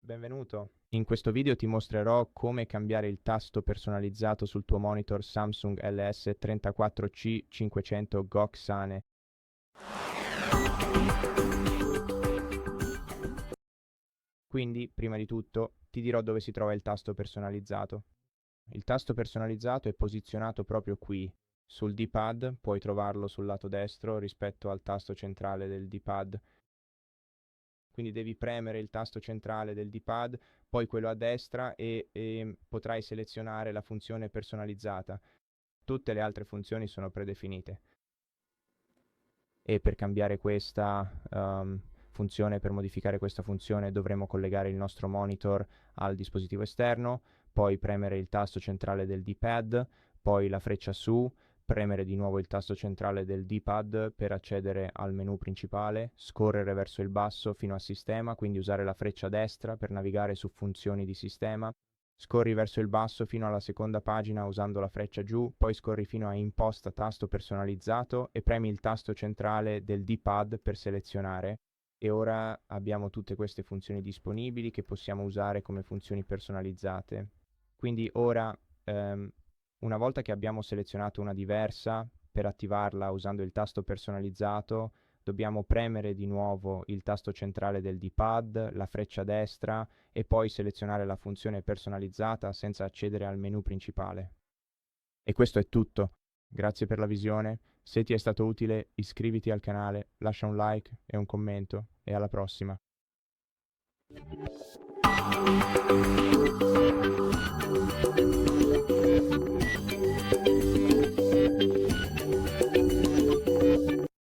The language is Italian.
Benvenuto. In questo video ti mostrerò come cambiare il tasto personalizzato sul tuo monitor Samsung LS34C500 Goksane. Quindi, prima di tutto, ti dirò dove si trova il tasto personalizzato. Il tasto personalizzato è posizionato proprio qui, sul D-pad, puoi trovarlo sul lato destro rispetto al tasto centrale del D-pad. Quindi devi premere il tasto centrale del D-pad, poi quello a destra e potrai selezionare la funzione personalizzata. Tutte le altre funzioni sono predefinite. E per cambiare questa funzione, per modificare questa funzione, dovremo collegare il nostro monitor al dispositivo esterno, poi premere il tasto centrale del D-pad, poi la freccia su, premere di nuovo il tasto centrale del D-pad per accedere al menu principale, scorrere verso il basso fino a sistema, quindi usare la freccia destra per navigare su funzioni di sistema, scorri verso il basso fino alla seconda pagina usando la freccia giù, poi scorri fino a imposta tasto personalizzato e premi il tasto centrale del D-pad per selezionare. E ora abbiamo tutte queste funzioni disponibili che possiamo usare come funzioni personalizzate. Quindi ora, una volta che abbiamo selezionato una diversa, per attivarla usando il tasto personalizzato, dobbiamo premere di nuovo il tasto centrale del D-pad, la freccia destra e poi selezionare la funzione personalizzata senza accedere al menu principale. E questo è tutto. Grazie per la visione. Se ti è stato utile, iscriviti al canale, lascia un like e un commento e alla prossima.